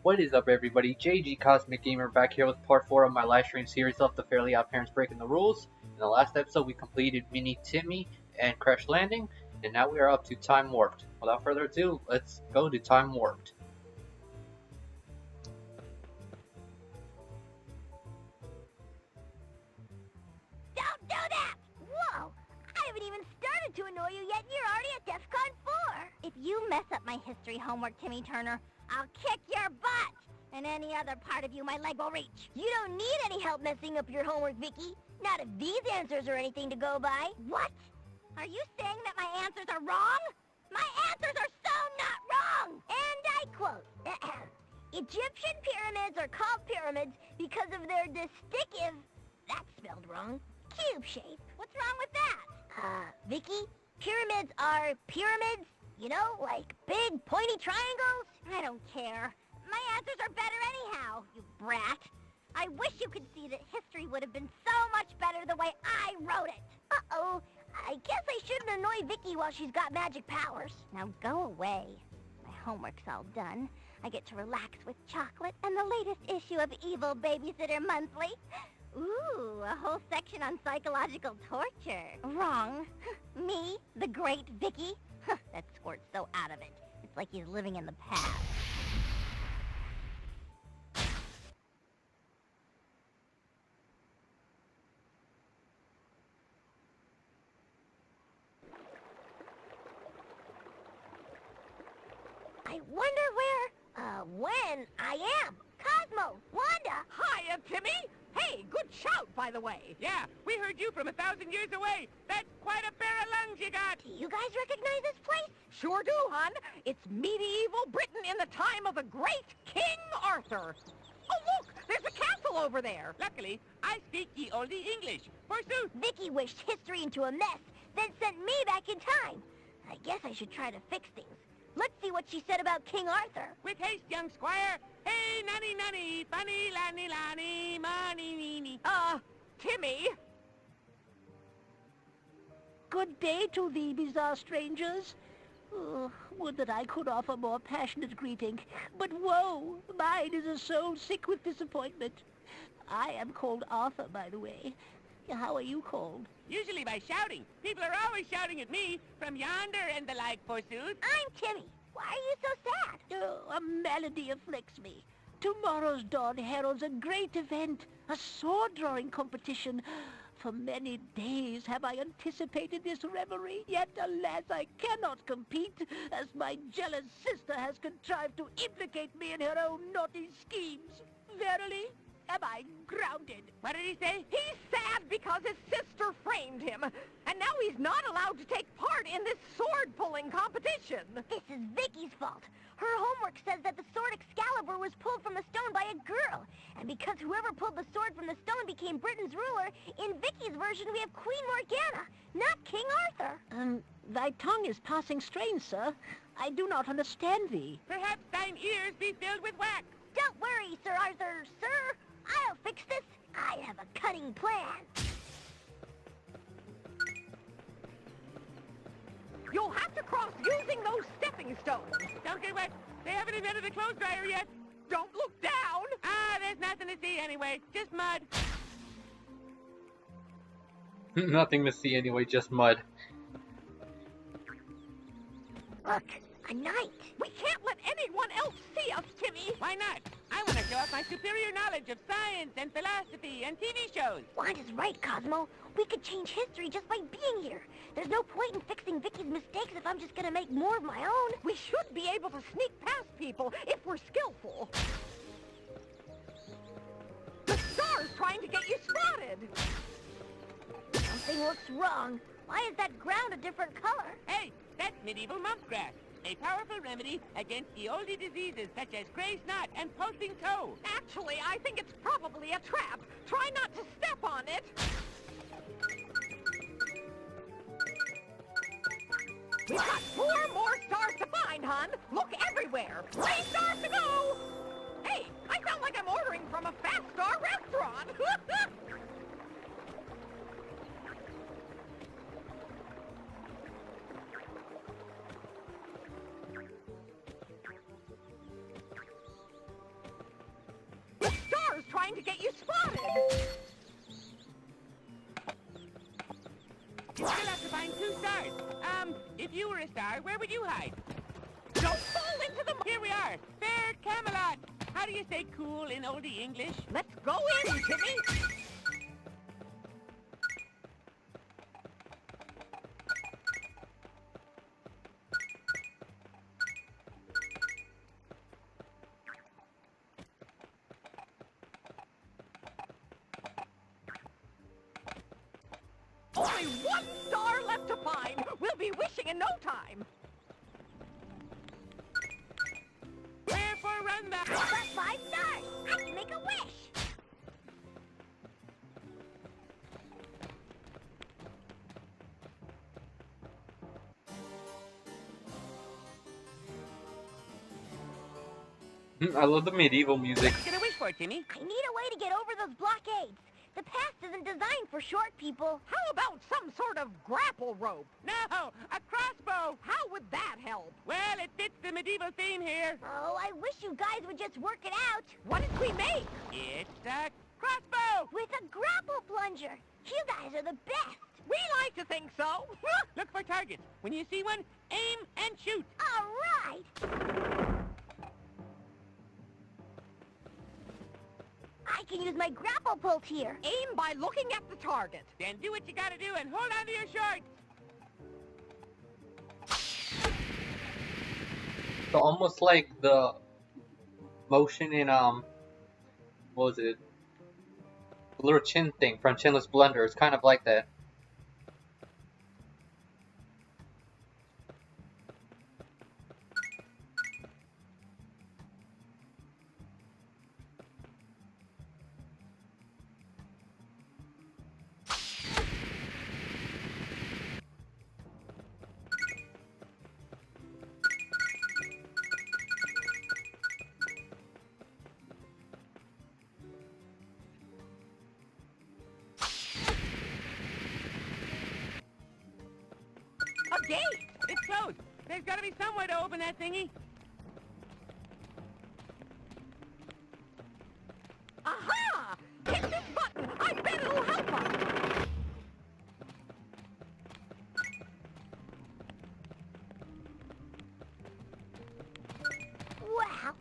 What is up, everybody? JG Cosmic Gamer back here with part 4 of my live stream series of the Fairly Odd Parents Breaking the Rules. In the last episode, we completed Mini Timmy and Crash Landing, and now we are up to Time Warped. Without further ado, let's go to Time Warped. Don't do that! Whoa! I haven't even started to annoy you yet, and you're already at DEFCON 4! If you mess up my history homework, Timmy Turner, I'll kick your butt! And any other part of you my leg will reach. You don't need any help messing up your homework, Vicky. Not if these answers are anything to go by. What? Are you saying that my answers are wrong? My answers are so not wrong! And I quote, Egyptian pyramids are called pyramids because of their distinctive, that's spelled wrong, cube shape. What's wrong with that? Vicky, pyramids are pyramids, you know, like big pointy triangles? I don't care. My answers are better anyhow, you brat. I wish you could see that history would have been so much better the way I wrote it. Uh-oh, I guess I shouldn't annoy Vicky while she's got magic powers. Now go away. My homework's all done. I get to relax with chocolate and the latest issue of Evil Babysitter Monthly. Ooh, a whole section on psychological torture. Wrong. Me, the great Vicky? That squirt's so out of it. It's like he's living in the past. I wonder when I am. Cosmo, Wanda! Hiya, Timmy! Hey, good shout, by the way. Yeah, we heard you from 1,000 years away. That's quite a pair of lungs you got. Do you guys recognize this place? Sure do, hon. It's medieval Britain in the time of the great King Arthur. Oh, look, there's a castle over there. Luckily, I speak ye olde English, forsooth. Vicky wished history into a mess, then sent me back in time. I guess I should try to fix things. Let's see what she said about King Arthur. With haste, young squire. Hey, nanny, nanny, funny, lanny, lanny, money, meeny. Timmy. Good day to thee, bizarre strangers. Would that I could offer more passionate greeting, but woe, mine is a soul sick with disappointment. I am called Arthur, by the way. How are you called? Usually by shouting. People are always shouting at me, from yonder and the like, forsooth. I'm Timmy. Why are you so sad? A malady afflicts me. Tomorrow's dawn heralds a great event, a sword-drawing competition. For many days have I anticipated this revelry, yet alas I cannot compete, as my jealous sister has contrived to implicate me in her own naughty schemes. Verily, am I grounded? What did he say? He's sad because his sister framed him, and now he's not allowed to take part in this sword-pulling competition. This is Vicky's fault. Her homework says that the sword Excalibur was pulled from a stone by a girl. And because whoever pulled the sword from the stone became Britain's ruler, in Vicky's version we have Queen Morgana, not King Arthur. Thy tongue is passing strange, sir. I do not understand thee. Perhaps thine ears be filled with wax. Don't worry, Sir Arthur, sir. I'll fix this. I have a cunning plan. You'll have to cross using those stepping stones. Don't get wet. They haven't invented a clothes dryer yet. Don't look down. There's nothing to see anyway. Just mud. Nothing to see anyway, just mud. Look, a knight. We can't let anyone else see us, Timmy. Why not? I want to show off my superior knowledge of science and philosophy and TV shows. Wanda's right, Cosmo. We could change history just by being here. There's no point in fixing Vicky's mistakes if I'm just gonna make more of my own. We should be able to sneak past people if we're skillful. The star's trying to get you spotted. Something looks wrong. Why is that ground a different color? Hey, that's medieval monk grass. A powerful remedy against the oldie diseases such as gray snot and pulsing toe. Actually, I think it's probably a trap. Try not to step on it. We've got 4 more stars to find, hon. Look everywhere. 3 stars to go. Hey, I sound like I'm ordering from a fast-star restaurant. trying to get you spotted. You still have to find 2 stars. If you were a star, where would you hide? Don't fall into the... Here we are, Fair Camelot. How do you say cool in oldie English? Let's go in, Timmy. Only 1 star left to find. We'll be wishing in no time. Wherefore run the... I've got 5 stars. I can make a wish. I love the medieval music. What can I wish for, Timmy? I need a way to get over those blockades. The past isn't designed for short people. How about some sort of grapple rope? No, a crossbow. How would that help? Well, it fits the medieval theme here. Oh, I wish you guys would just work it out. What did we make? It's a crossbow. With a grapple plunger. You guys are the best. We like to think so. Look for targets. When you see one, aim and shoot. All right. I can use my grapple pult here. Aim by looking at the target. Then do what you gotta do and hold on to your shorts. So almost like the motion in what was it? The little chin thing from Chinless Blender. It's kind of like that. A gate. It's closed. There's gotta be some way to open that thingy. Aha! Hit this button. I bet it'll help us. Wow.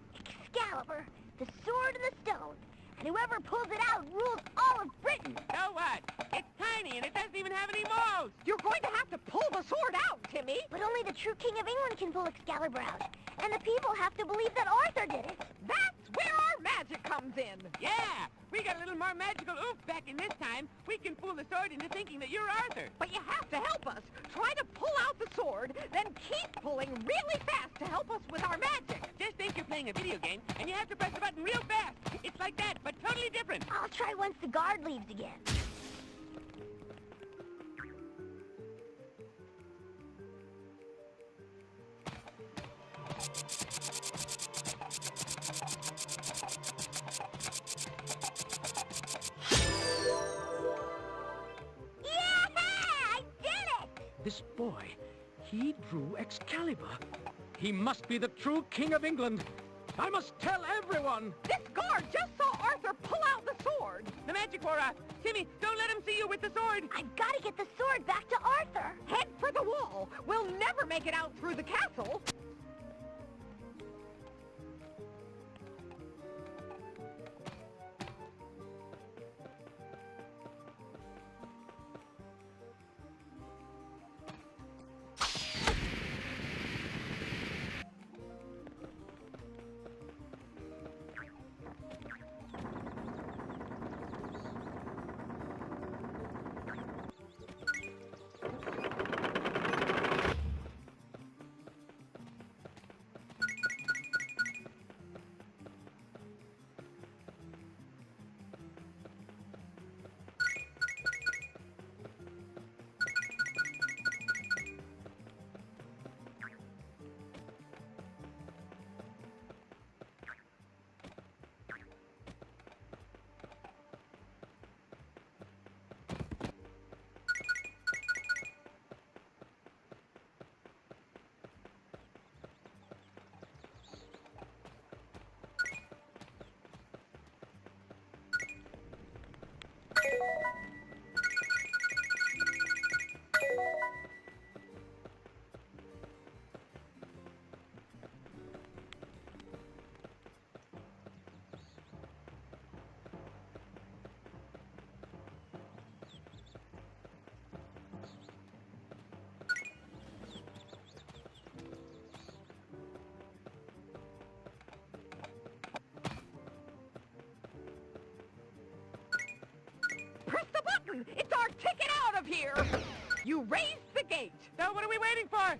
Excalibur. The sword and the stone. And whoever pulls it out rules all of Britain. So what? It's tiny and it doesn't even have any moles. You're going to have to pull the sword out, Timmy. But only the true King of England can pull Excalibur out. And the people have to believe that Arthur did it. That's where our magic comes in. Yeah, we got a little more magical oof back in this time. We can fool the sword into thinking that you're Arthur. But you have to help us. Try to pull out the sword, then keep pulling really fast to help us with our magic. Just think you're playing a video game and you have to press the button real fast. It's like that, but totally different. I'll try once the guard leaves again. Yeah! I did it! This boy, he drew Excalibur. He must be the true King of England. I must tell everyone. This guard just saw Arthur pull out the sword. The magic wore off. Timmy, don't let him see you with the sword. I've got to get the sword back to Arthur. Head for the wall. We'll never make it out through the castle. button! It's our ticket out of here! You raised the gate! So what are we waiting for?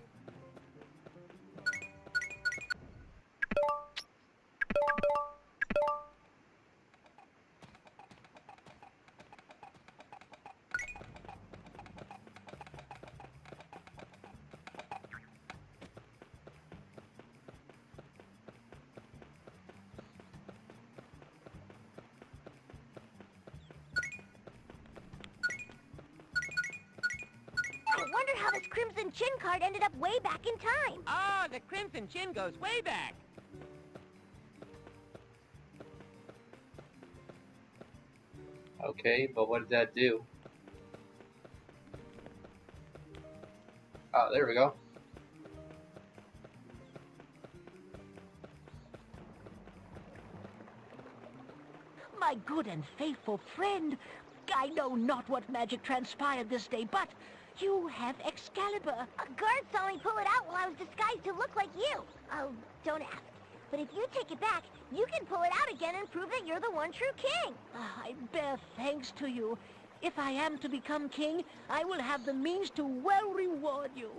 I wonder how this Crimson Chin card ended up way back in time. Oh, the Crimson Chin goes way back. Okay, but what did that do? Oh, there we go. My good and faithful friend, I know not what magic transpired this day, but you have Excalibur. A guard saw me pull it out while I was disguised to look like you. Oh, don't ask. But if you take it back, you can pull it out again and prove that you're the one true king. I bear thanks to you. If I am to become king, I will have the means to well reward you.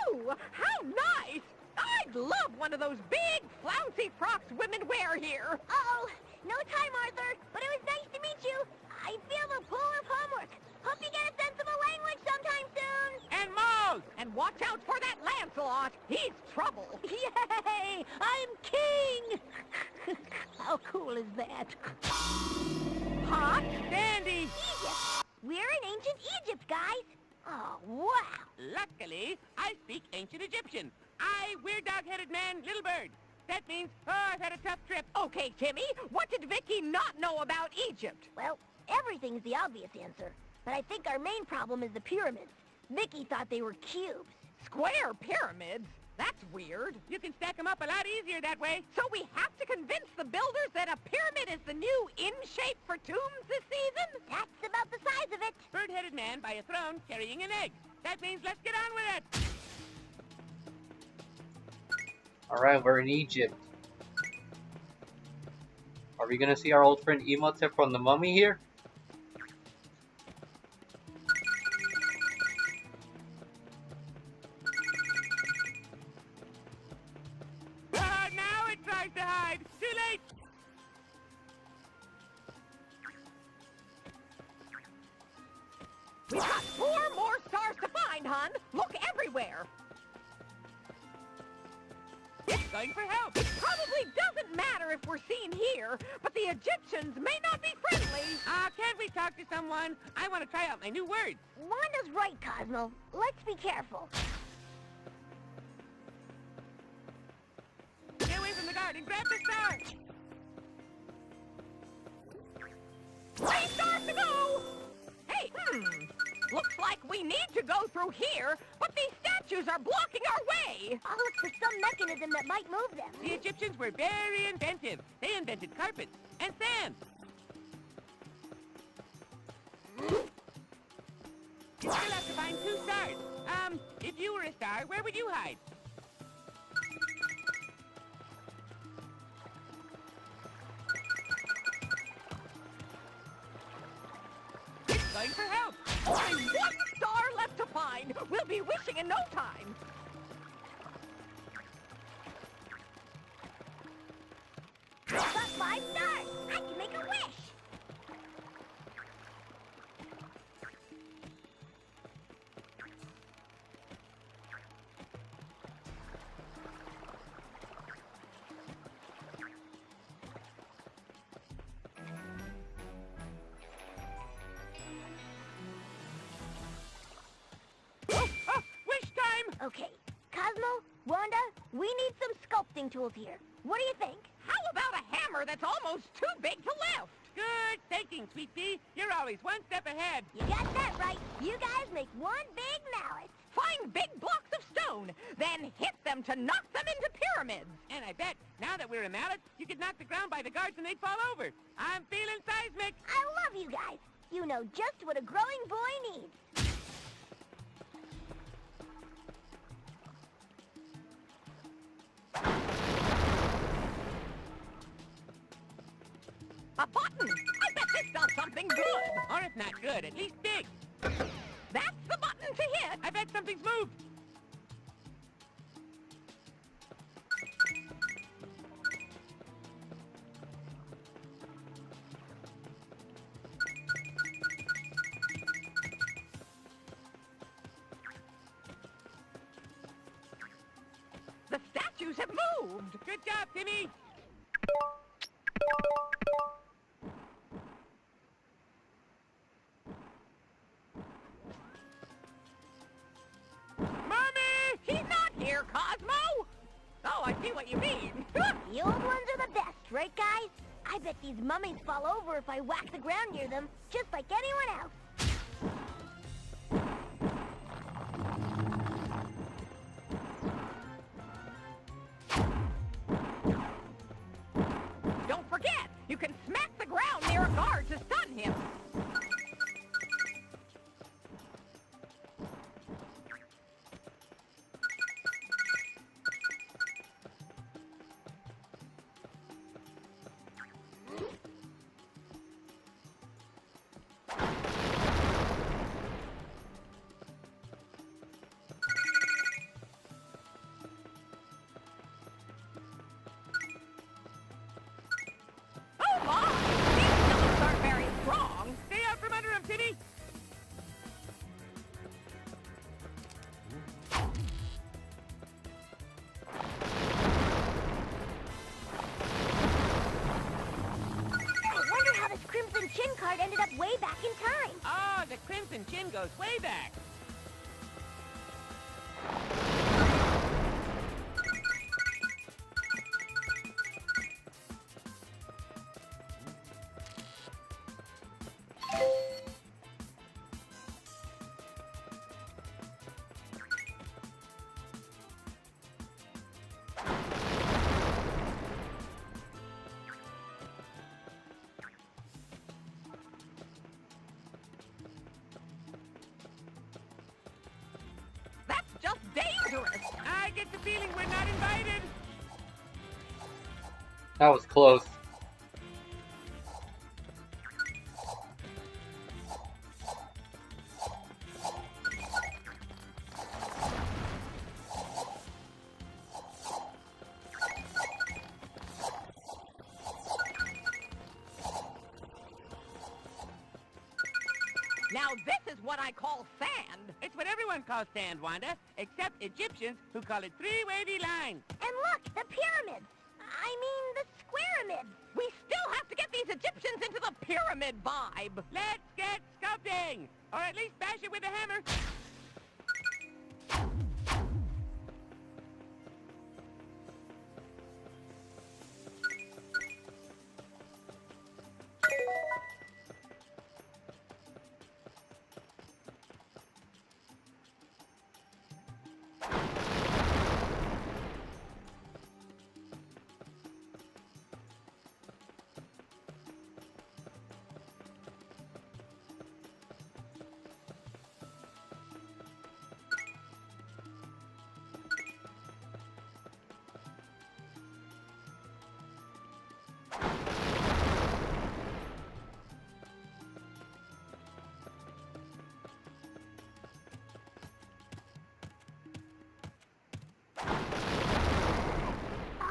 Ooh, how nice! I'd love one of those big, flouncy frocks women wear here. Uh-oh, no time, Arthur, but it was nice to meet you. I feel the pull of homework. Hope you get a sensible language sometime soon. And Mouse! And watch out for that Lancelot. He's trouble. Yay! I'm king! How cool is that? Huh? Dandy! Egypt. We're in ancient Egypt, guys. Oh, wow. Luckily, I speak ancient Egyptian. Weird dog-headed man, little bird. That means, oh, I've had a tough trip. Okay, Timmy, what did Vicky not know about Egypt? Well, everything's the obvious answer. But I think our main problem is the pyramids. Vicky thought they were cubes. Square pyramids? That's weird. You can stack them up a lot easier that way. So we have to convince the builders that a pyramid is the new in-shape for tombs this season? That's about the size of it. Bird-headed man by a throne carrying an egg. That means let's get on with it. Alright, we're in Egypt. Are we gonna see our old friend Imhotep from the Mummy here? Ah, now it tries to hide. Too late. We've got 4 more stars to find, hon. Look everywhere. It's going for help. It probably doesn't matter if we're seen here, but the Egyptians may not be friendly. Can't we talk to someone? I want to try out my new words. Wanda's right, Cosmo. Let's be careful. Stay away from the guard and grab the star. 3 stars to go! Hey, looks like we need to go through here, but these statues are blocking our way. I'll look for some mechanism that might move them. The Egyptians were very inventive. They invented carpets and sand. You still have to find 2 stars. If you were a star, where would you hide? It's going for help. Only 1 star left to find. We'll be wishing in no time. I've got 5 stars. I can make a wish. Wish time! Okay, Cosmo, Wanda, we need some sculpting tools here. What do you think? How about a hammer that's almost too big to lift? Good thinking, Sweet Pea. You're always one step ahead. You got that right. You guys make one big mallet. Find big blocks of stone, then hit them to knock them into pyramids. And I bet, now that we're a mallet, you could knock the ground by the guards and they'd fall over. I'm feeling seismic. I love you guys. You know just what a growing boy needs. A button! I bet this does something good! Or if not good, at least big. That's the button to hit. I bet something's moved. The statues have moved. Good job, Timmy. Mommy! He's not here, Cosmo! Oh, I see what you mean. The old ones are the best, right, guys? I bet these mummies fall over if I whack the ground near them, just like anyone else. Don't forget, you can smack the ground near a guard to stun him. Oh my! These stones aren't very strong. Stay out from under him, Timmy. I wonder how this Crimson Chin card ended up way back in time. Oh, the Crimson Chin goes way back. That's just dangerous. I get the feeling we're not invited. That was close. Now this is what I call sand. It's what everyone calls sand, Wanda, except Egyptians who call it three wavy lines. And look, the pyramids. I mean, the squaramids. We still have to get these Egyptians into the pyramid vibe. Let's get sculpting, or at least bash it with a hammer.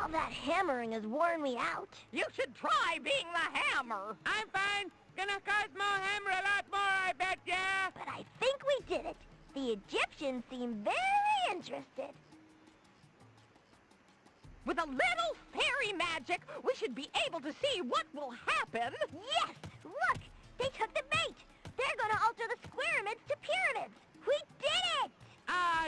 All that hammering has worn me out. You should try being the hammer. I'm fine. Gonna Cosmo hammer a lot more, I bet ya. But I think we did it. The Egyptians seem very interested. With a little fairy magic, we should be able to see what will happen. Yes! Look! They took the bait! They're gonna alter the squaramids to pyramids! We did it!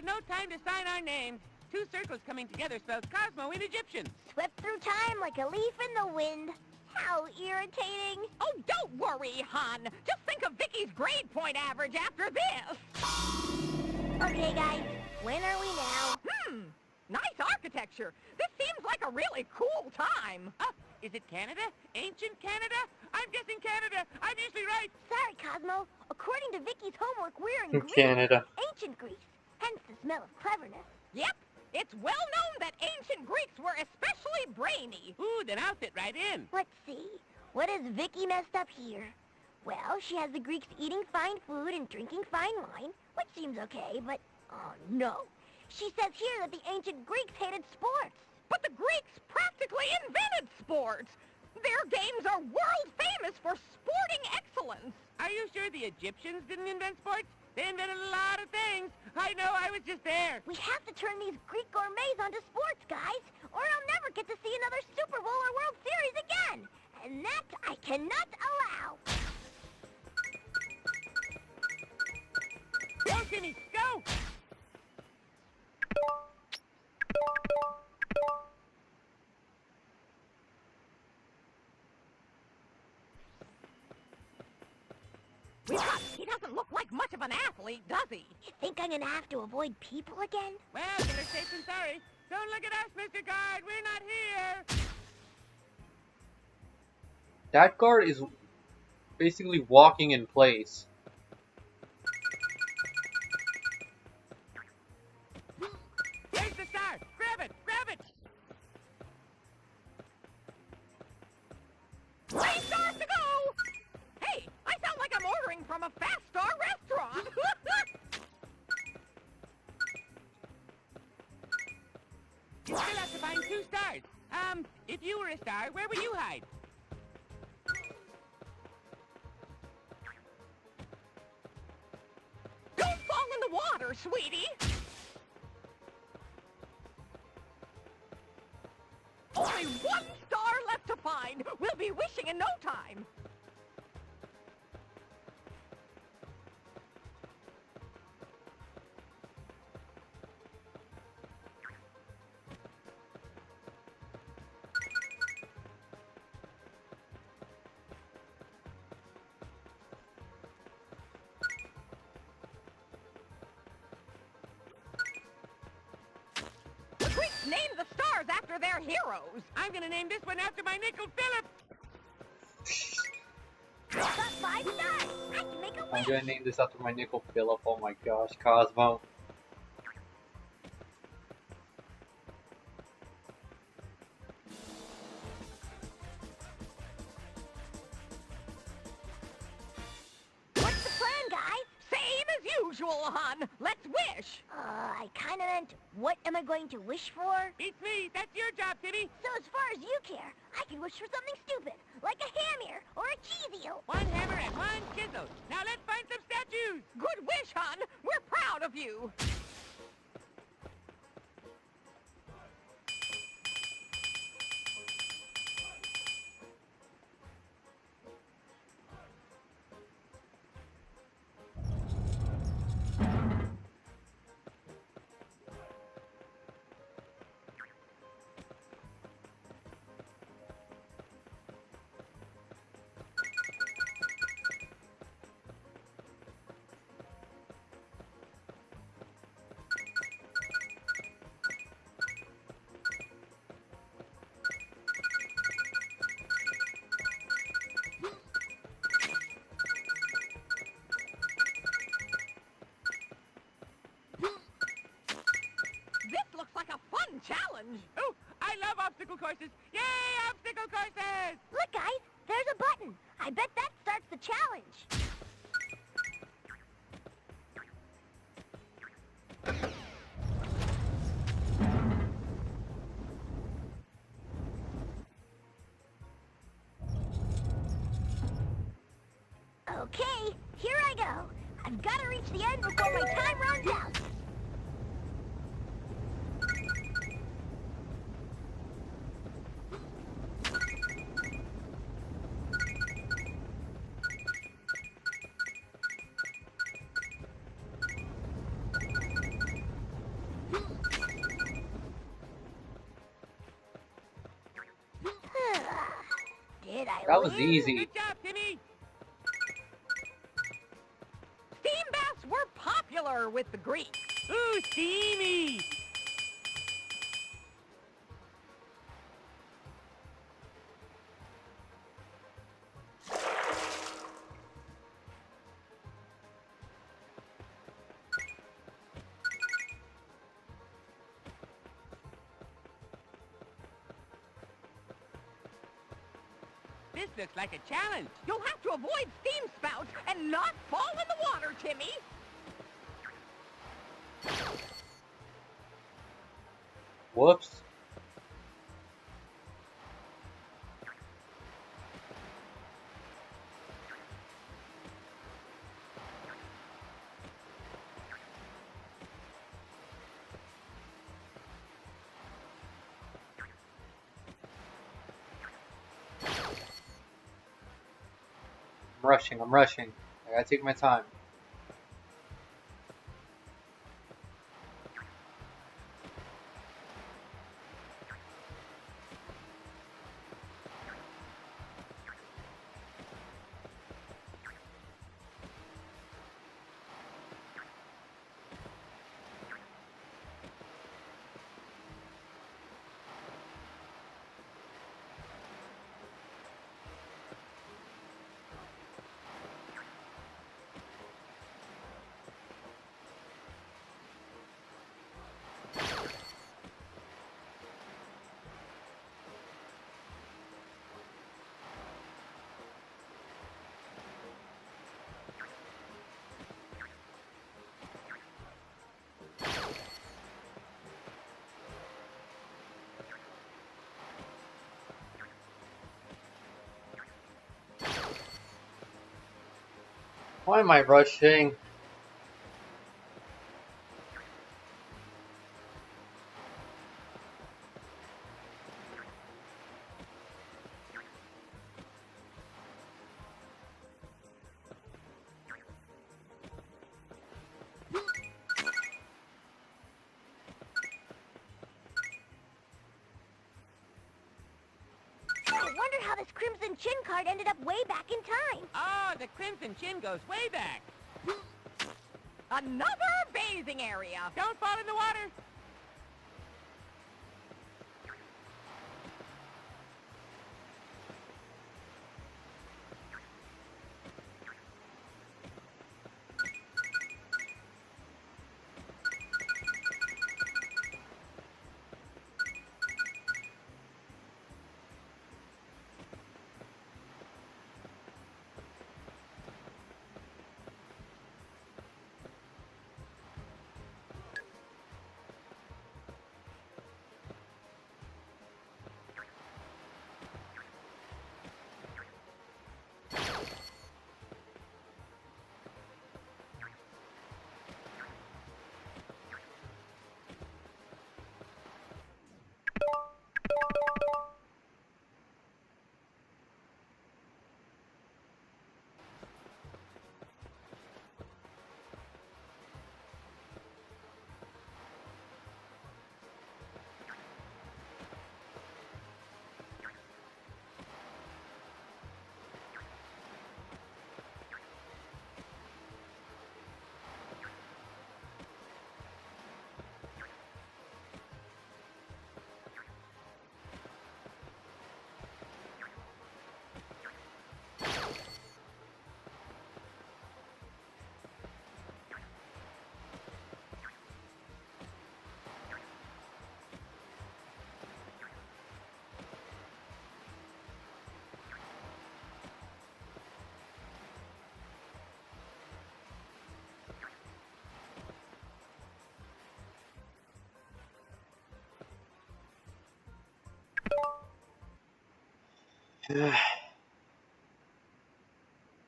No time to sign our names. Two circles coming together spells Cosmo in Egyptian. Swept through time like a leaf in the wind. How irritating. Oh, don't worry, hon. Just think of Vicky's grade point average after this. Okay, guys. When are we now? Nice architecture. This seems like a really cool time. Is it Canada? Ancient Canada? I'm guessing Canada. I'm usually right. Sorry, Cosmo. According to Vicky's homework, we're in Greece. Canada. Ancient Greece. Hence the smell of cleverness. Yep. It's well known that ancient Greeks were especially brainy. Ooh, then I'll fit right in. Let's see. What has Vicky messed up here? Well, she has the Greeks eating fine food and drinking fine wine, which seems okay, but oh no. She says here that the ancient Greeks hated sports. But the Greeks practically invented sports. Their games are world famous for sporting excellence. Are you sure the Egyptians didn't invent sports? They invented a lot of things. I know, I was just there. We have to turn these Greek gourmets onto sports, guys, or I'll never get to see another Super Bowl or World Series again. And that I cannot allow. Go, Timmy, go! He doesn't look like much of an athlete, does he? You think I'm gonna have to avoid people again? Well, better safe than sorry. Don't look at us, Mr. Guard. We're not here. That guard is basically walking in place. Here's the star. Grab it, grab it. 3 stars to go! Hey, I sound like I'm ordering from a fast-star restaurant. You still have to find 2 stars. If you were a star, where would you hide? Don't fall in the water, sweetie. Only 1 star left to find. We'll be wishing in no time. The Greeks named the stars after their heroes. I'm gonna name this one after my nickel Philip. I got 5 stars. I can make a I'm wish. gonna name this after my nickel Philip. Oh my gosh, Cosmo. What's the plan, guys? Same as usual, hon. Let's wish. I kinda meant, what am I going to wish for? Beats me. That's your job, Timmy. So as far as you care, I can wish for something stupid, like a hammer or a cheese eel. 1 hammer and 1 chisel. Now let's find some statues. Good wish, hon. We're proud of you. This looks like a fun challenge. Oh, I love obstacle courses. Yay, obstacle courses! Look, guys, there's a button. I bet that starts the challenge. Okay, here I go. I've got to reach the end before my time runs out. Did I That was win? easy. Good job, Timmy. Steam baths were popular with the Greeks. Ooh, steamy. This looks like a challenge. You'll have to avoid steam spouts and not fall in the water, Timmy. Whoops. I'm rushing. I gotta take my time. Why am I rushing? I wonder how this Crimson Chin card ended up way back in time. Oh, the Crimson Chin goes way back. Another bathing area. Don't fall in the water.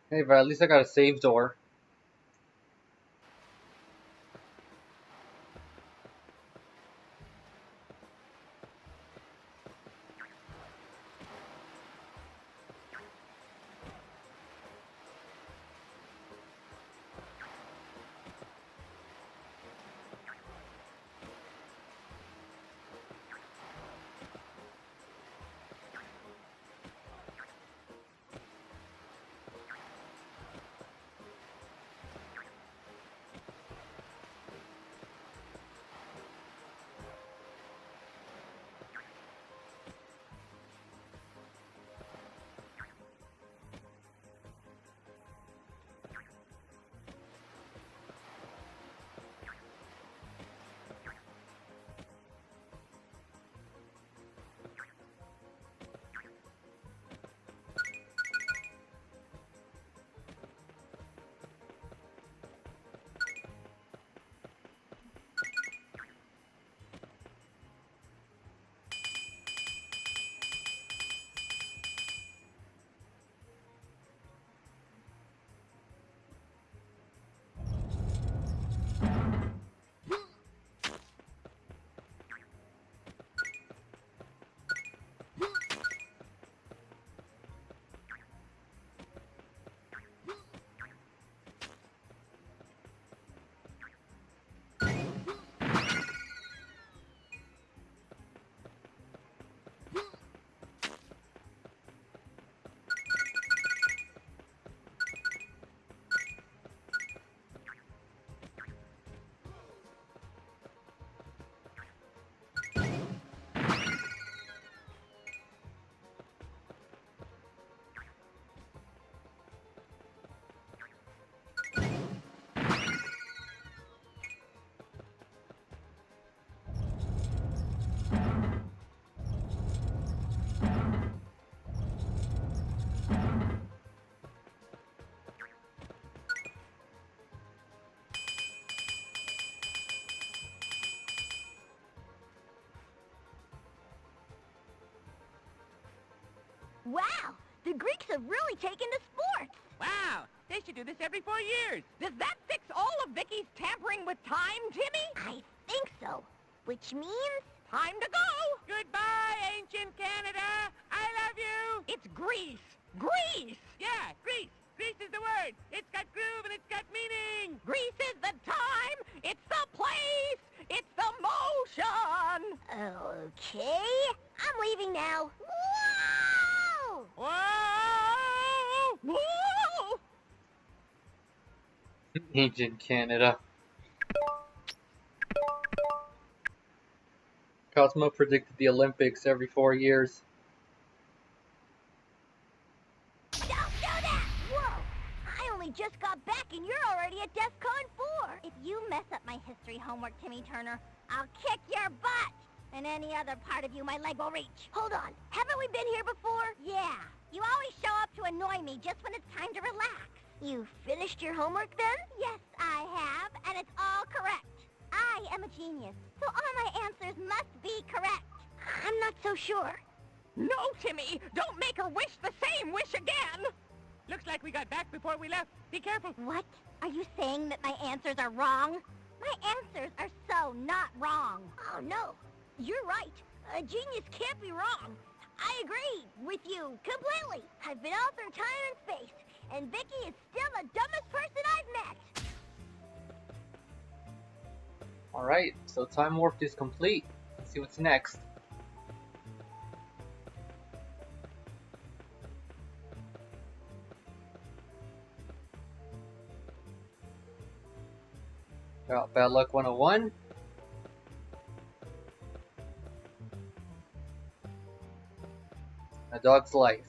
Hey, but at least I got a save door. Greeks have really taken to sports. Wow, they should do this every 4 years. Does that fix all of Vicky's tampering with time, Timmy? I think so. Which means... Time to go! Goodbye, ancient Canada! I love you! It's Greece! Greece! Yeah, Greece! Greece is the word! It's got groove and it's got meaning! Greece is the time! It's the place! It's the motion! Okay. I'm leaving now. Whoa! Whoa! Whoa! Ancient Canada. Cosmo predicted the Olympics every 4 years. Don't do that! Whoa! I only just got back and you're already at DEF CON 4. If you mess up my history homework, Timmy Turner, I'll kick your butt. And any other part of you my leg will reach. Hold on. Haven't we been here before? Yeah. You always show up to annoy me just when it's time to relax. You finished your homework then? Yes, I have, and it's all correct. I am a genius, so all my answers must be correct. I'm not so sure. No, Timmy! Don't make her wish the same wish again! Looks like we got back before we left. Be careful. What? Are you saying that my answers are wrong? My answers are so not wrong. Oh, no. You're right. A genius can't be wrong. I agree with you completely. I've been all through time and space, and Vicky is still the dumbest person I've met. Alright, so Time Warped is complete. Let's see what's next. Got Bad Luck 101. A Dog's Life.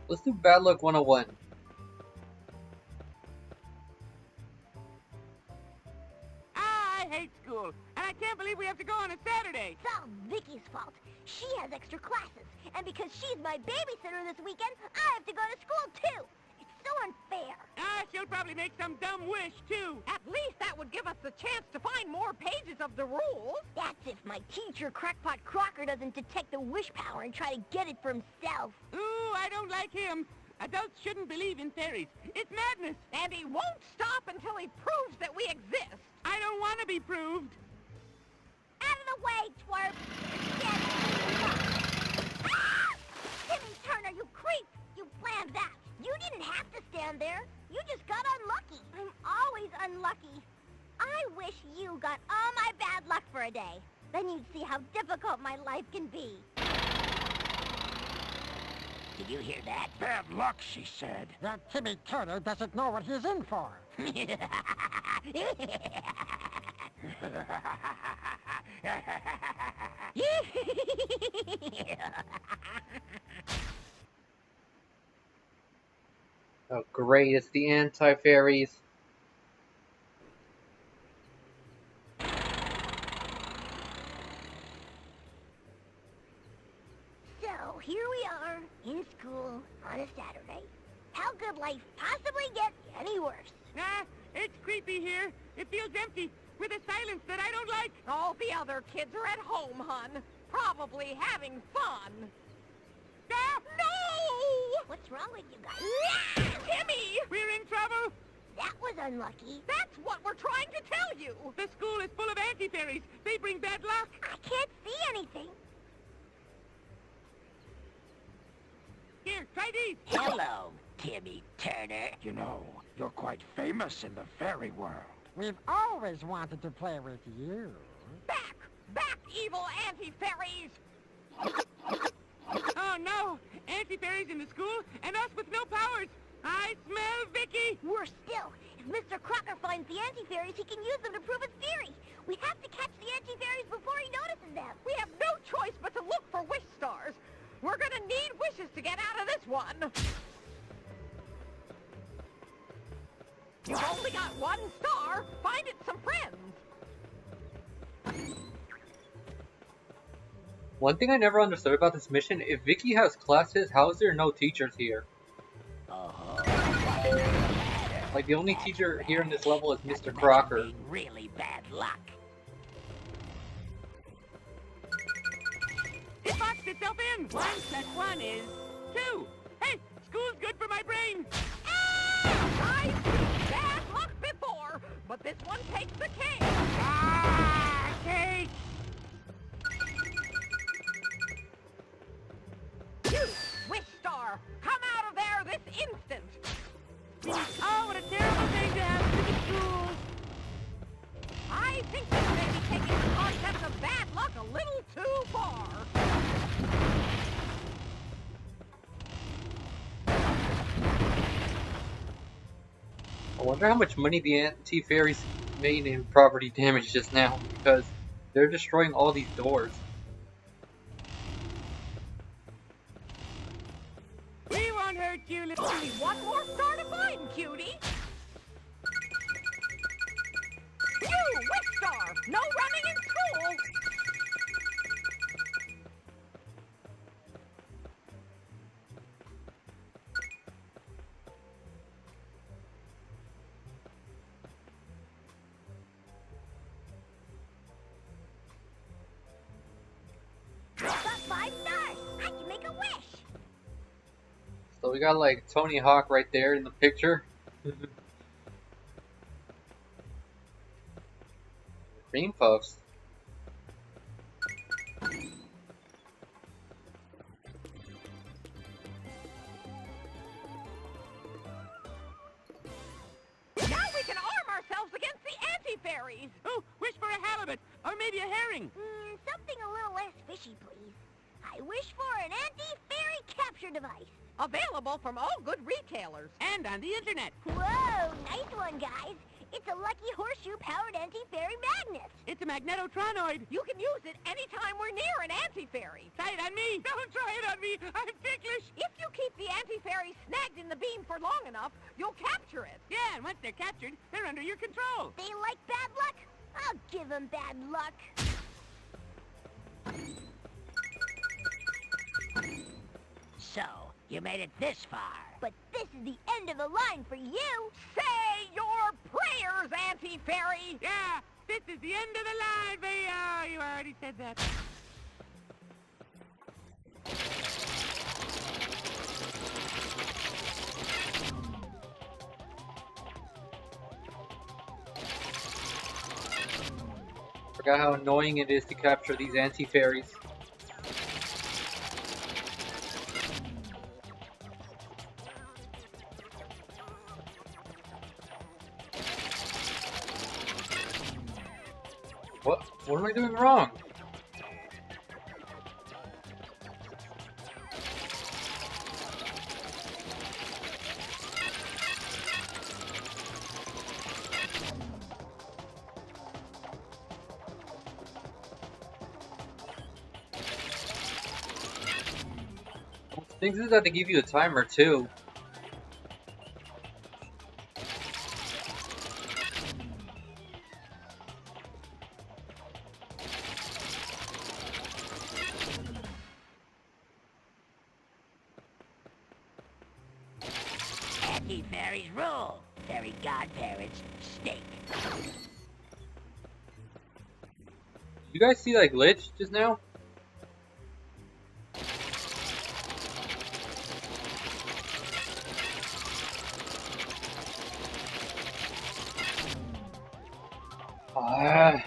Let's do Bad Luck 101. I hate school, and I can't believe we have to go on a Saturday. It's all Vicky's fault. She has extra classes, and because she's my babysitter this weekend, I have to go to school too. It's so unfair. She'll probably make some dumb wish, too. At least that would give us the chance to find more pages of the rules. That's if my teacher, Crackpot Crocker, doesn't detect the wish power and try to get it for himself. Ooh, I don't like him. Adults shouldn't believe in fairies. It's madness. And he won't stop until he proves that we exist. I don't want to be proved. Out of the way, twerp! Ah! Timmy Turner, you creep! You planned that. You didn't have to stand there. You just got unlucky. I'm always unlucky. I wish you got all my bad luck for a day. Then you'd see how difficult my life can be. Did you hear that? Bad luck, she said. That Timmy Turner doesn't know what he's in for. Oh great, it's the anti-fairies. So, here we are, in school, on a Saturday. How could life possibly get any worse? It's creepy here. It feels empty, with a silence that I don't like. All the other kids are at home, hon. Probably having fun. No! What's wrong with you guys? Timmy! We're in trouble. That was unlucky. That's what we're trying to tell you. The school is full of anti-fairies. They bring bad luck. I can't see anything. Here, try these. Hello, Timmy Turner. You know, you're quite famous in the fairy world. We've always wanted to play with you. Back! Back, evil anti-fairies! Oh no! Anti-fairies in the school, and us with no powers! I smell Vicky! Worse still, if Mr. Crocker finds the anti-fairies, he can use them to prove his theory. We have to catch the anti-fairies before he notices them. We have no choice but to look for wish stars. We're gonna need wishes to get out of this one. You've only got one star. Find it some friends. One thing I never understood about this mission, if Vicky has classes, how is there no teachers here? Like, the only teacher here in this level is Mr. Crocker. Really bad luck. It boxed itself in. 1 + 1 is too. Hey, school's good for my brain. I've seen bad luck before, but this one takes the cake. Ah, Cake. You, Wish Star, come out of there this instant. Oh, what a terrible thing to happen to the schools. I think this may be taking the concept of bad luck a little too far. I wonder how much money the anti-fairies made in property damage just now, because they're destroying all these doors. We won't hurt you, little... Only one more star to find, cutie. You, Wish Star, no running in school. I've got 5 stars. I can make a wish. So we got like Tony Hawk right there in the picture. Cream puffs. Now we can arm ourselves against the anti-fairies. Oh, wish for a halibut, or maybe a herring. Something a little less fishy, please. I wish for an anti-fairy capture device. Available from all good retailers. And on the internet. Whoa, nice one, guys. It's a Lucky Horseshoe-powered anti-fairy magnet. It's a magnetotronoid. You can use it anytime we're near an anti-fairy. Try it on me. Don't try it on me. I'm ticklish. If you keep the anti-fairy snagged in the beam for long enough, you'll capture it. Yeah, and once they're captured, they're under your control. They like bad luck? I'll give them bad luck. So, you made it this far. But this is the end of the line for you. Say your prayers, anti-fairy. Yeah, this is the end of the line, but oh, you already said that. Forgot how annoying it is to capture these anti-fairies. What am I doing wrong? Things is that they give you a timer too. Anti-fairies rule. Fairy godparents stink. You guys see that glitch just now? Ah.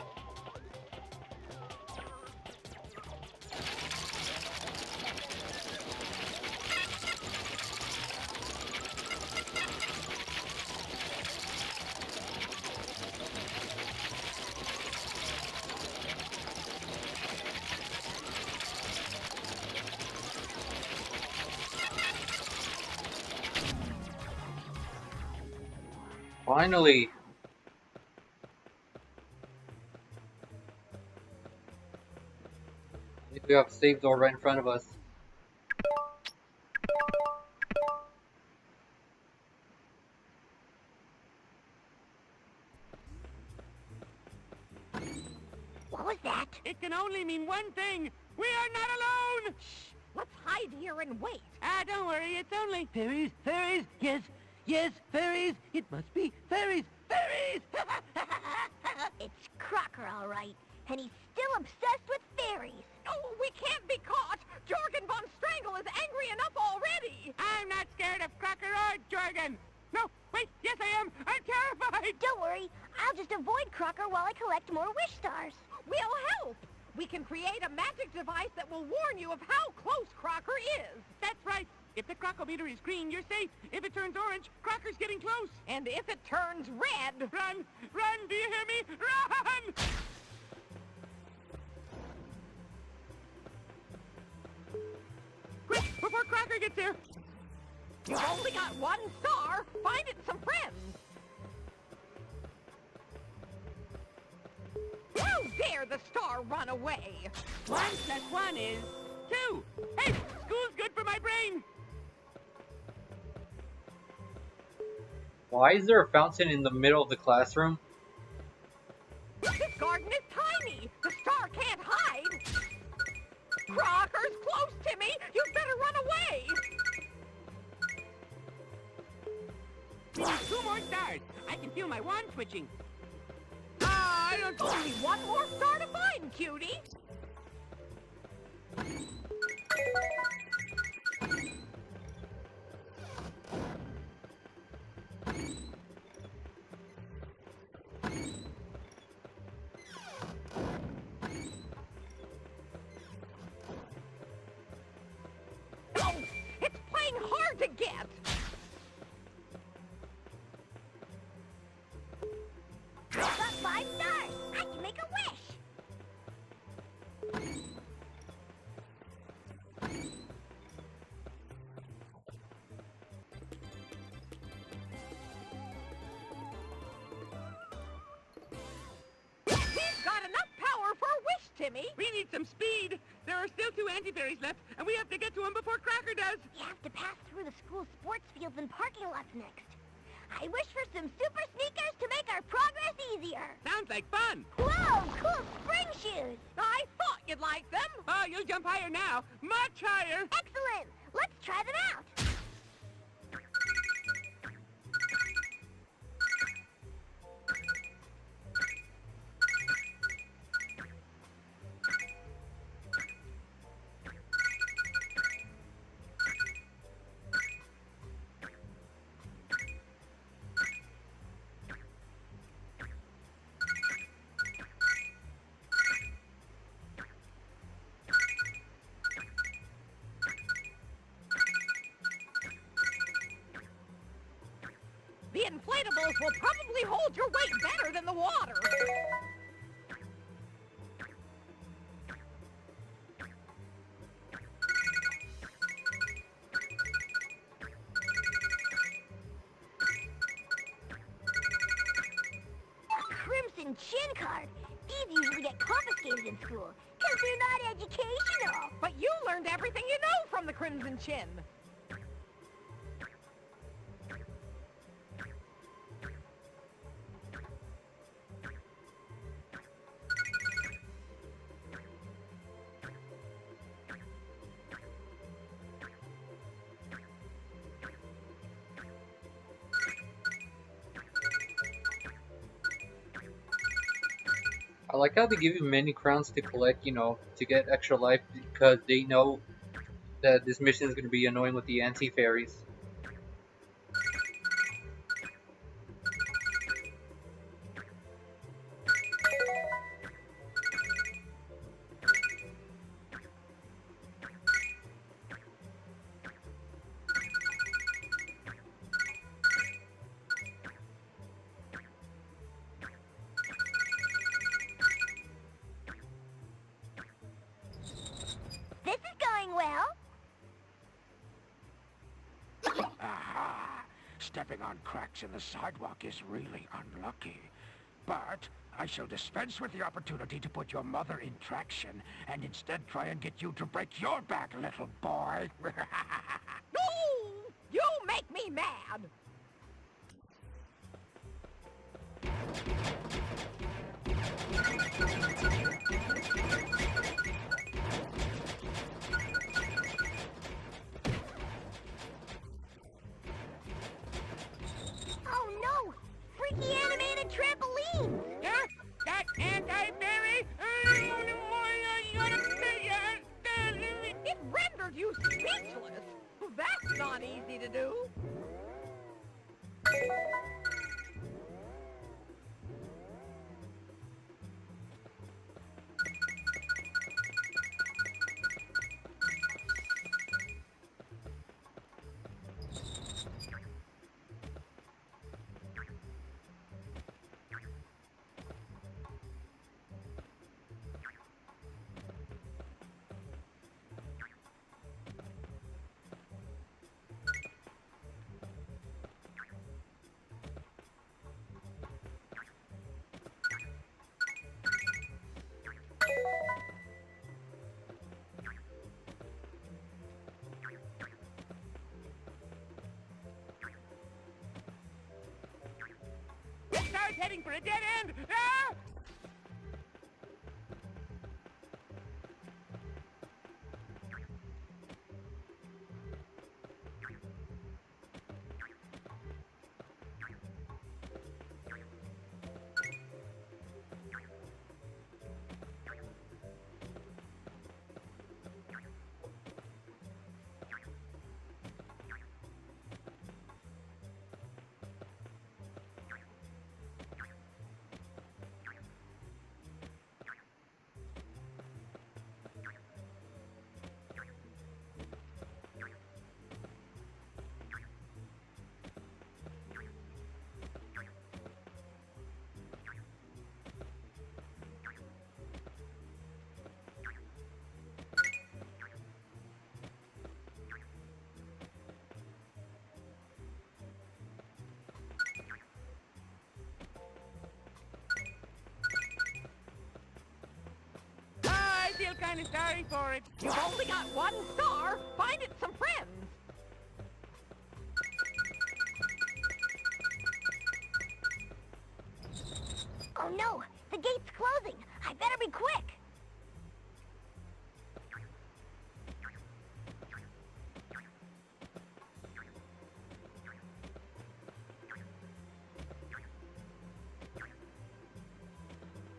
Finally. I think we have a safe door right in front of us. What was that? It can only mean one thing. We are not alone. Shh, let's hide here and wait. Ah, don't worry. It's only... Fairies, fairies, yes, yes, fairies. It must be fairies, fairies. It's Crocker, all right. And he's still obsessed with fairies. Oh, we can't be caught. Jorgen von Strangle is angry enough already. I'll just avoid Crocker while I collect more wish stars. We'll help. We can create a magic device that will warn you of how close Crocker is. That's right. If the crocometer is green, you're safe. If it turns orange, Crocker's getting close. And if it turns red... Run! Run! Do you hear me? Run! Quick, before Crocker gets there. You've only got one star. Find it some friends. How dare the star run away? 1 + 1 is 2. Hey, school's good for my brain. Why is there a fountain in the middle of the classroom? This garden is tiny. The star can't hide. Crocker's close, Timmy. You'd better run away. We need 2 more stars. I can feel my wand twitching. I don't... Only one more star to find, cutie. Oh, it's playing hard to get. I've got 5 stars. I can make a wish. We've got enough power for a wish, Timmy. We need some speed. There are still 2 anti-fairies left, and we have to get to them before Crocker does. You have to pass through the school sports fields and parking lots next. I wish for some super sneakers to make our progress easier. Sounds like fun. Whoa, cool spring shoes. I thought you'd like them. Oh, you'll jump higher now. Much higher. Excellent. Let's try them out. The inflatables will probably hold your weight better than the water. A crimson chin card. These usually get confiscated in school because they're not educational. But you learned everything you know from the Crimson Chin. I like how they give you many crowns to collect, you know, to get extra life because they know that this mission is going to be annoying with the anti-fairies. This is going well. Aha! Stepping on cracks in the sidewalk is really unlucky. But I shall dispense with the opportunity to put your mother in traction and instead try and get you to break your back, little boy. No! You make me mad! Oh no! Freaky animated trampolines! Yeah? That anti-fairy? It rendered you speechless. That's not easy to do. was heading for a dead end! Ah! I feel kind of sorry for it. You've only got one star. Find it some friends. Oh no! The gate's closing! I better be quick!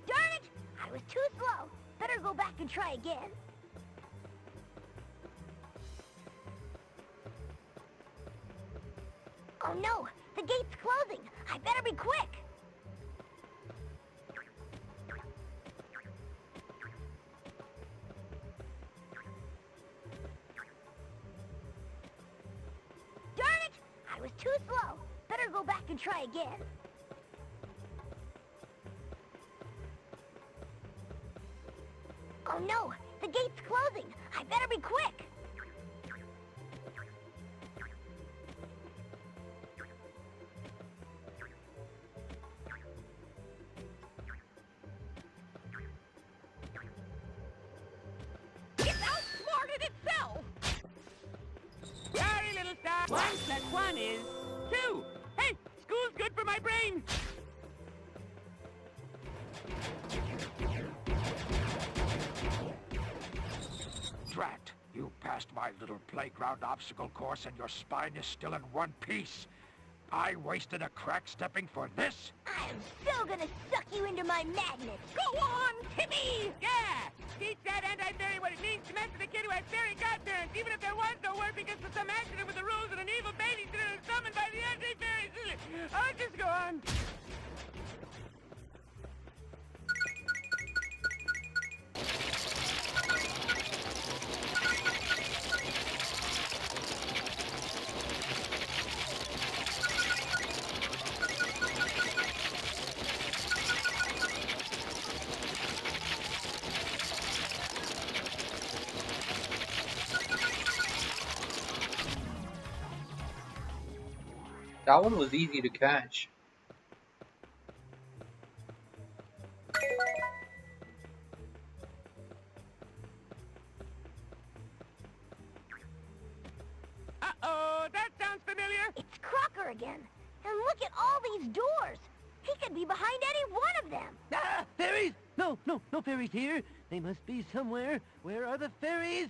Darn it! I was too slow. Better go back and try again. Oh no! The gate's closing! I better be quick! Darn it! I was too slow. Better go back and try again. Oh no! The gate's closing! I better be quick! It's outsmarted itself. Sorry, little star. 1 plus 1 is 2. Hey, school's good for my brain. Drat, you passed my little playground obstacle course and your spine is still in one piece. I wasted a crack stepping for this? I'm so gonna suck you into my magnet! Go on, Timmy. Yeah! Teach that anti-fairy what it means to mess with a kid who has fairy godparents, even if there was no word because of some accident with the rules and an evil babysitter is summoned by the anti-fairies. I'll just go on. That one was easy to catch. Uh-oh, that sounds familiar. It's Crocker again! And look at all these doors! He could be behind any one of them! Ah, fairies! No fairies here. They must be somewhere. Where are the fairies?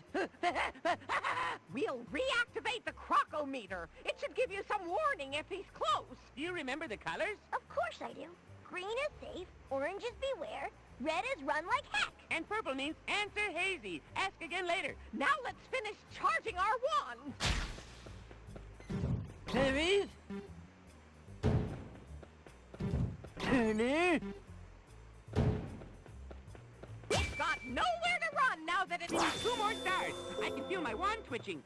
We'll reactivate the crocometer. It should give you some warning if he's close. Do you remember the colors? Of course I do. Green is safe, orange is beware, red is run like heck. And purple means answer hazy. Ask again later. Now let's finish charging our wands. Fairies? Turner? It's got nowhere to run now that it We need is... 2 more stars. I can feel my wand twitching.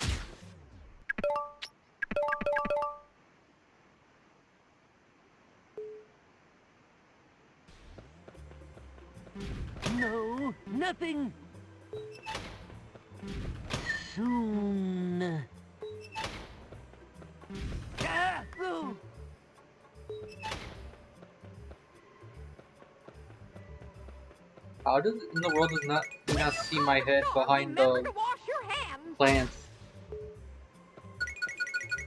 No, nothing. Soon. Ah! Oh. How does in the world do not see my head behind Remember the to wash your hands. plants?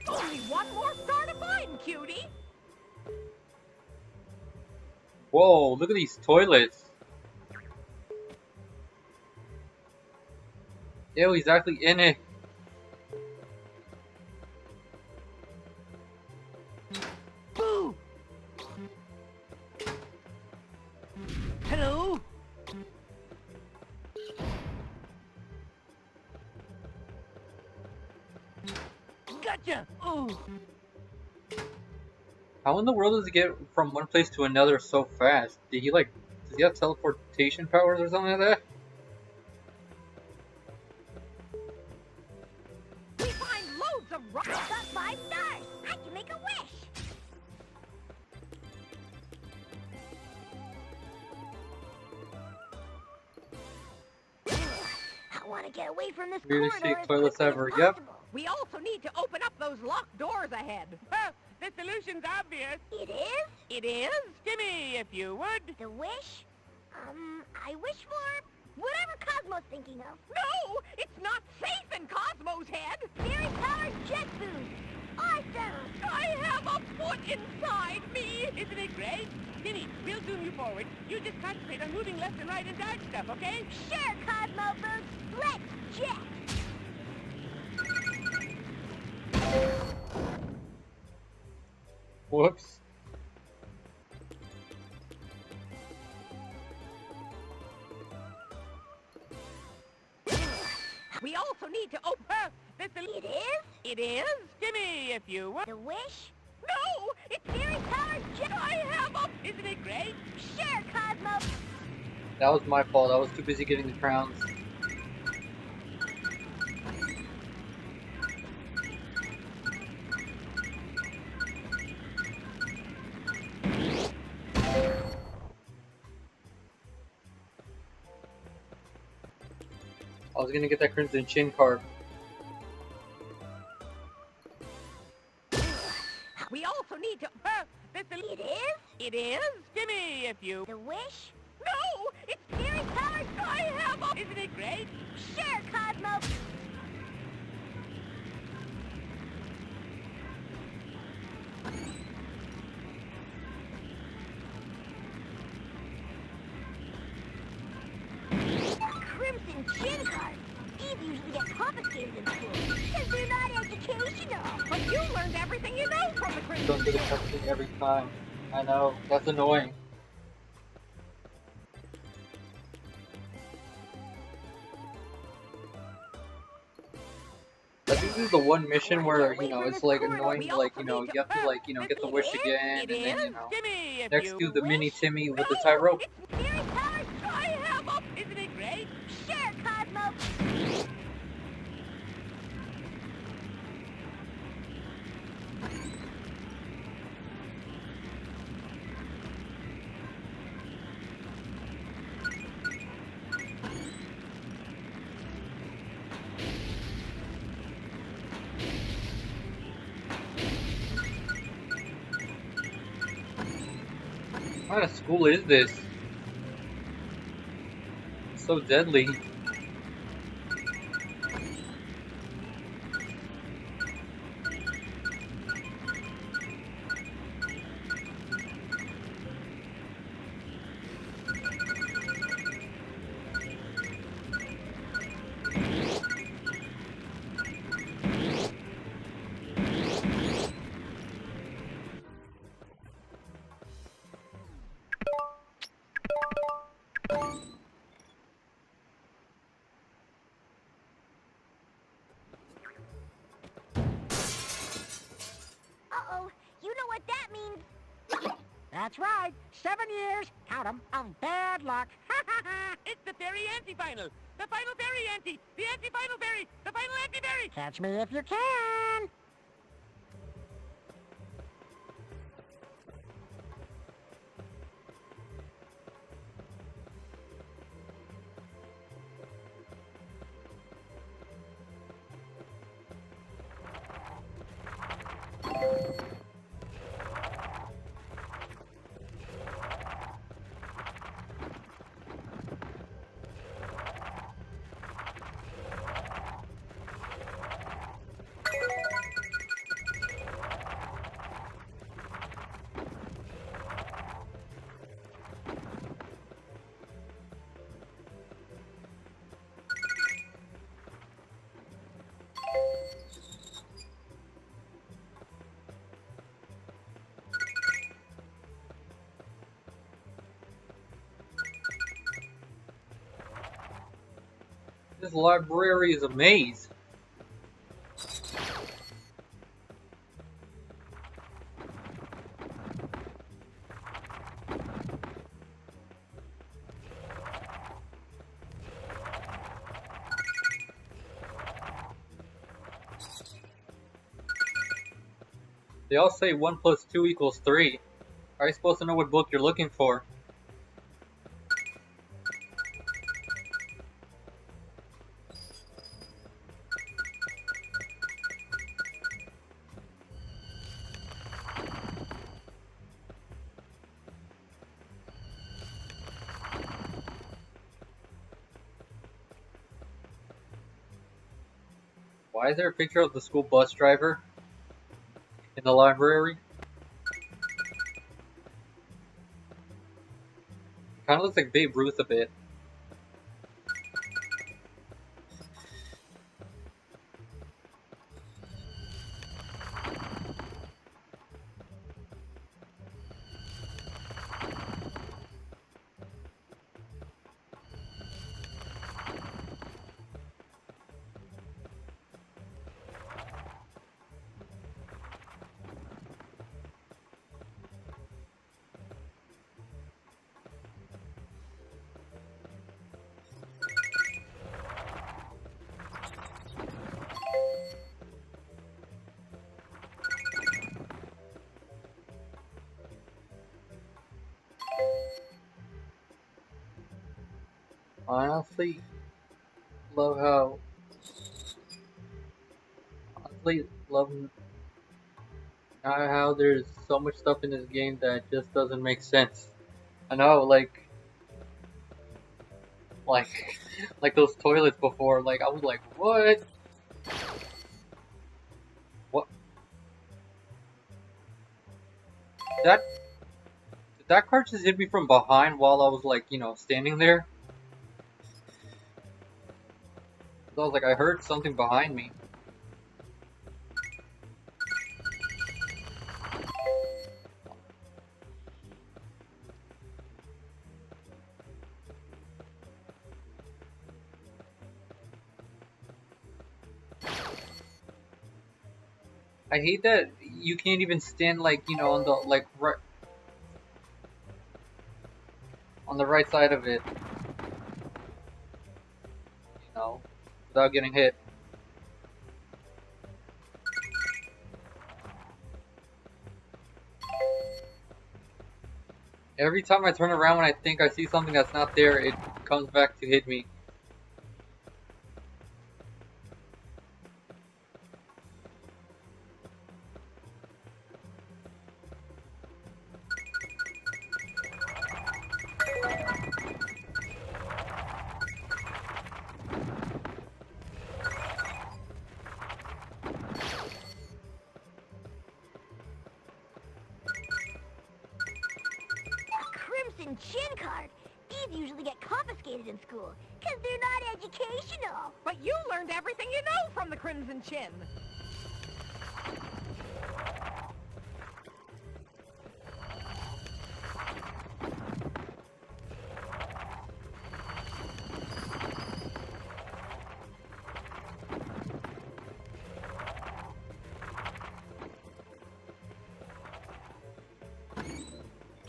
Only one more star to find, cutie. Whoa, look at these toilets. Ew, he's actually in it. Boo! Hello? Gotcha! Oh! How in the world does he get from one place to another so fast? Did he like, does he have teleportation powers or something like that? We find loads of rocks. I've got 5 stars. I can make a wish. I want to get away from this Weirdest corridor shaped as toilets quickly as ever. Yep. possible. We also need to open up those locked doors ahead. Well, the solution's obvious. It is? It is? Timmy, if you would. The wish? I wish for whatever Cosmo's thinking of. No! It's not safe in Cosmo's head! Fairy-powered jet boost. Awesome! I have a foot inside me! Isn't it great? Timmy, we'll zoom you forward. You just concentrate on moving left and right and dodge stuff, okay? Sure, Cosmo Boost. Let's jet. Whoops. We also need to open... The It is? It is? Timmy, if you would. The wish? No! It's Fairy-powered jet. I have a... Isn't it great? Sure, Cosmo. That was my fault. I was too busy getting the crowns. I was gonna get that Crimson Chin card. We also need to... It is? It is? Timmy, if you... The wish? No! It's... Fairy-powered I have a... Isn't it great? Sure, Cosmo. Crimson Chin card. These usually get confiscated in school because they're not educational. But you learned everything you know from the Crimson Don't get Chin. it something every time. I know, that's annoying. I think this is the one mission where, you know, it's like annoying, like, you know, you have to, like, you know, get the wish again, and then, you know, Timmy, if next you to the wish. mini Timmy with the tie rope. Fairy-powered. I have a... Isn't it great? Sure, Cosmo. What kind of school is this? It's so deadly. Uh-oh. You know what that means? That's right. 7 years, count 'em, of bad luck. It's the fairy anti-final. The final fairy anti. The anti-final fairy. The final anti-fairy. Catch me if you can. This library is a maze. They all say 1 plus 2 equals 3. How are you supposed to know what book you're looking for? Why is there a picture of the school bus driver in the library? Kind of looks like Babe Ruth a bit. I honestly love how there's so much stuff in this game that just doesn't make sense. I know, like like those toilets before. Like I was like, what? What? That did that car just hit me from behind while I was like, standing there? So I was like, I heard something behind me. I hate that you can't even stand on the right on the right side of it, without getting hit. Every time I turn around when I think I see something that's not there, it comes back to hit me. Crimson Chin card. These usually get confiscated in school, because they're not educational. But you learned everything you know from the Crimson Chin.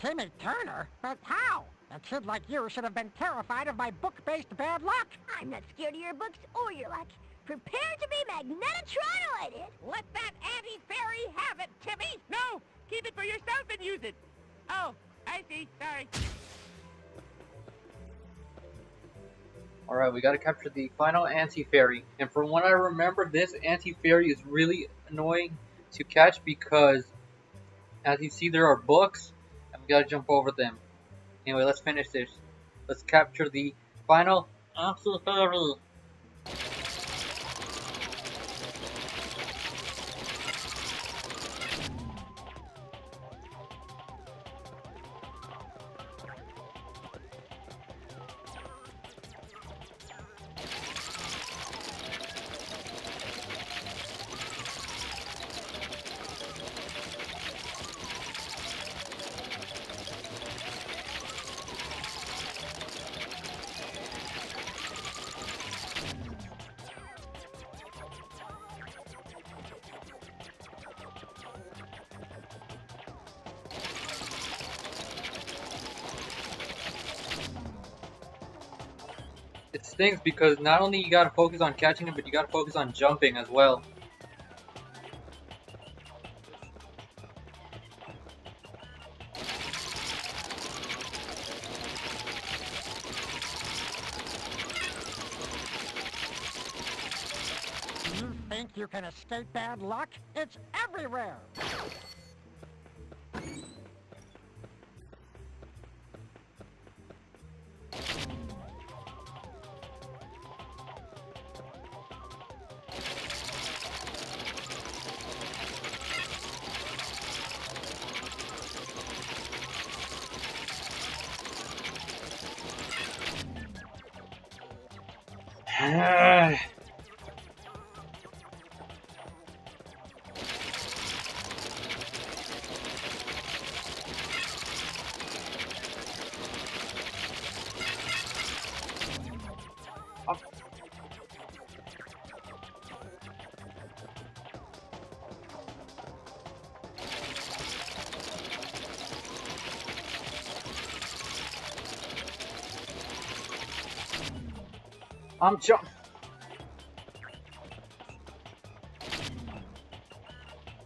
Timmy Turner? But how? A kid like you should have been terrified of my book-based bad luck. I'm not scared of your books or your luck. Prepare to be magnetronoided. Let that anti-fairy have it, Timmy! No! Keep it for yourself and use it! Oh, I see. Sorry. Alright, we gotta capture the final anti-fairy. And from what I remember, this anti-fairy is really annoying to catch because, as you see, there are books, and we gotta jump over them. Anyway, let's finish this. Let's capture the final anti-fairy. It stinks because not only you gotta focus on catching it, but you gotta focus on jumping as well. You think you can escape bad luck? It's everywhere! I'm jump.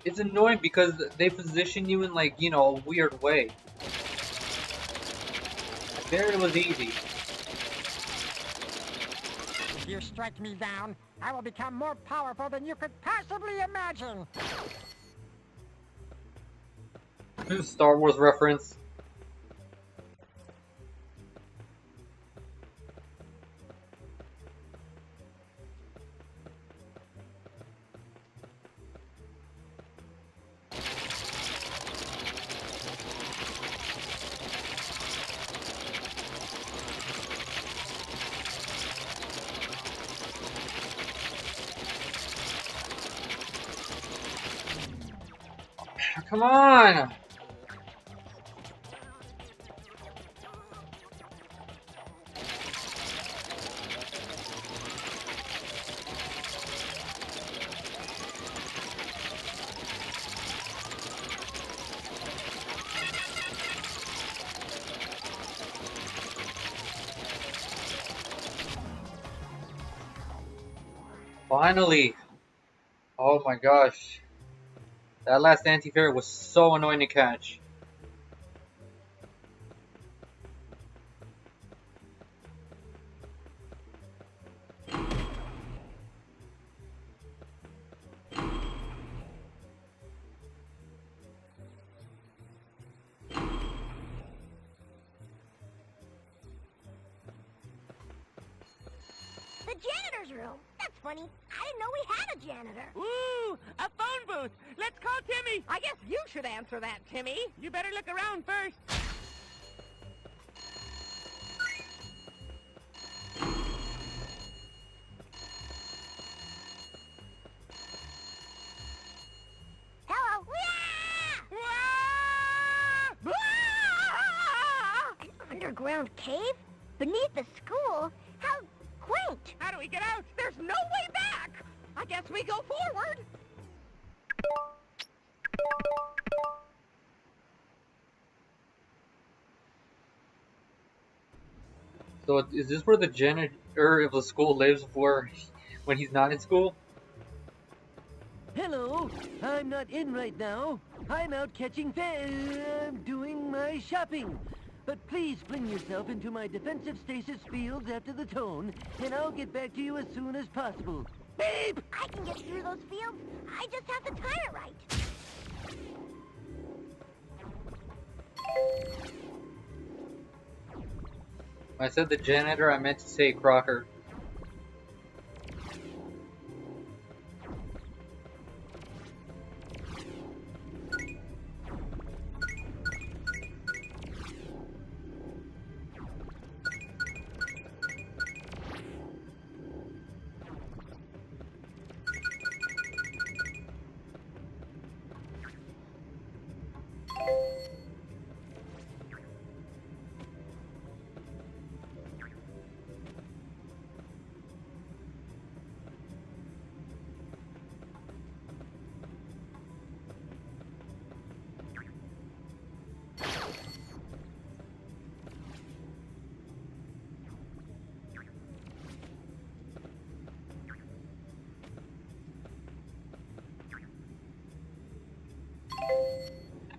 It's annoying because they position you in, like, you know, a weird way. There it was easy. If you strike me down, I will become more powerful than you could possibly imagine. Star Wars reference. Come on! Finally! Oh my gosh. That last anti-fairy was so annoying to catch. The janitor's room. That's funny. I didn't know we had a janitor. Ooh, a phone booth. Let's call Timmy. I guess you should answer that, Timmy. You better look around first. Hello. Wah! An underground cave? Beneath the school? How quaint. How do we get out? There's no way back. I guess we go forward. So is this where the janitor of the school lives when he's not in school? Hello, I'm not in right now. I'm out catching doing my shopping. But please bring yourself into my defensive stasis fields after the tone, and I'll get back to you as soon as possible. Beep! I can get through those fields. I just have to time it right. When I said the janitor, I meant to say Crocker.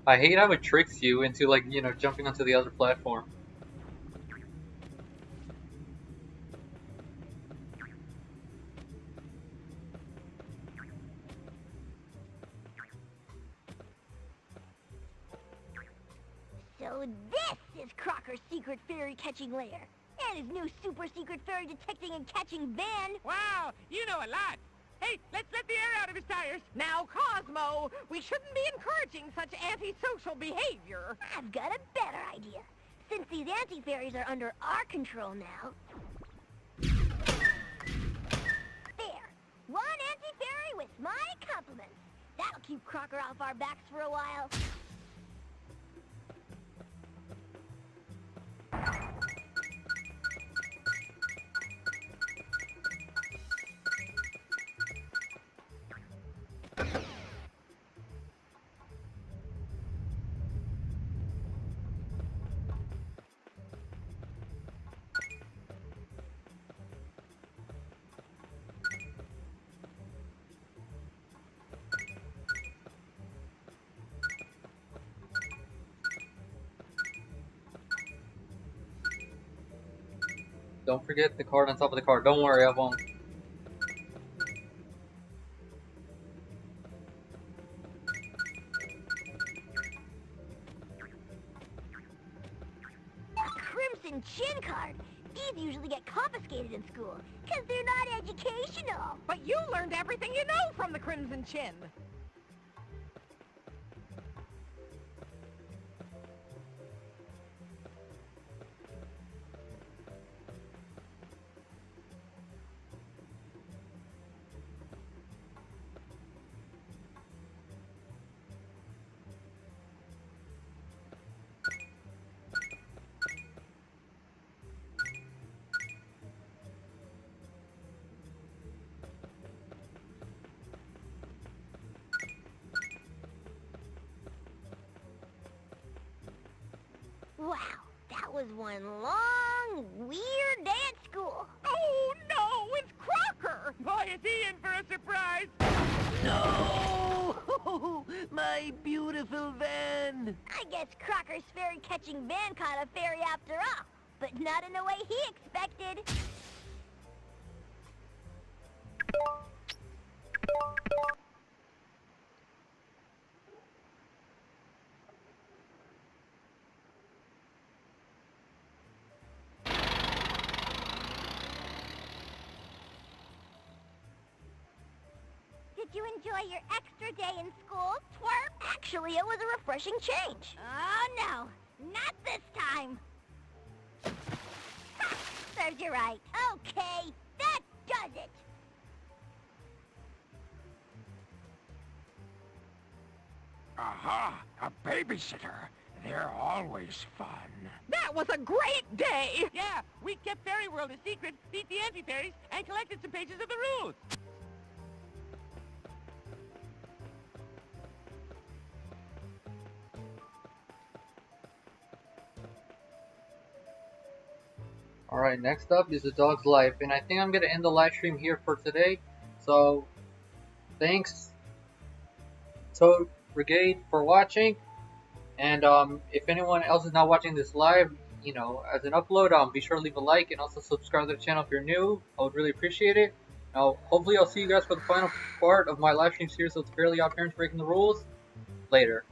I hate how it tricks you into, like, you know, jumping onto the other platform. So this is Crocker's secret fairy catching lair. And his new super secret fairy detecting and catching van. Wow, you know a lot. Hey, let's let the air out of his tires. Now, Cosmo, we shouldn't be encouraging such antisocial behavior. I've got a better idea. Since these anti-fairies are under our control now... There. One anti-fairy with my compliments. That'll keep Crocker off our backs for a while. Don't forget the card on top of the card. Don't worry, I won't. A Crimson Chin card. These usually get confiscated in school, because they're not educational. But you learned everything you know from the Crimson Chin. Wow, that was one long, weird day at school. Oh, no, it's Crocker. Boy, is he in for a surprise. No! My beautiful van! I guess Crocker's fairy catching van caught a fairy after all, but not in the way he expected. Did you enjoy your extra day in school, twerp? Actually, it was a refreshing change. Oh, no. Not this time. Ha! Serves you right. Okay, that does it. Aha! A babysitter. They're always fun. That was a great day. Yeah, we kept Fairy World a secret, beat the anti-fairies, and collected some pages of the rules. Alright, next up is the dog's life, and I think I'm going to end the live stream here for today. So, thanks Toad Brigade for watching, and if anyone else is not watching this live, you know, as an upload, be sure to leave a like and also subscribe to the channel if you're new. I would really appreciate it. Now, hopefully I'll see you guys for the final part of my live stream series of the Fairly OddParents Breaking the Rules later.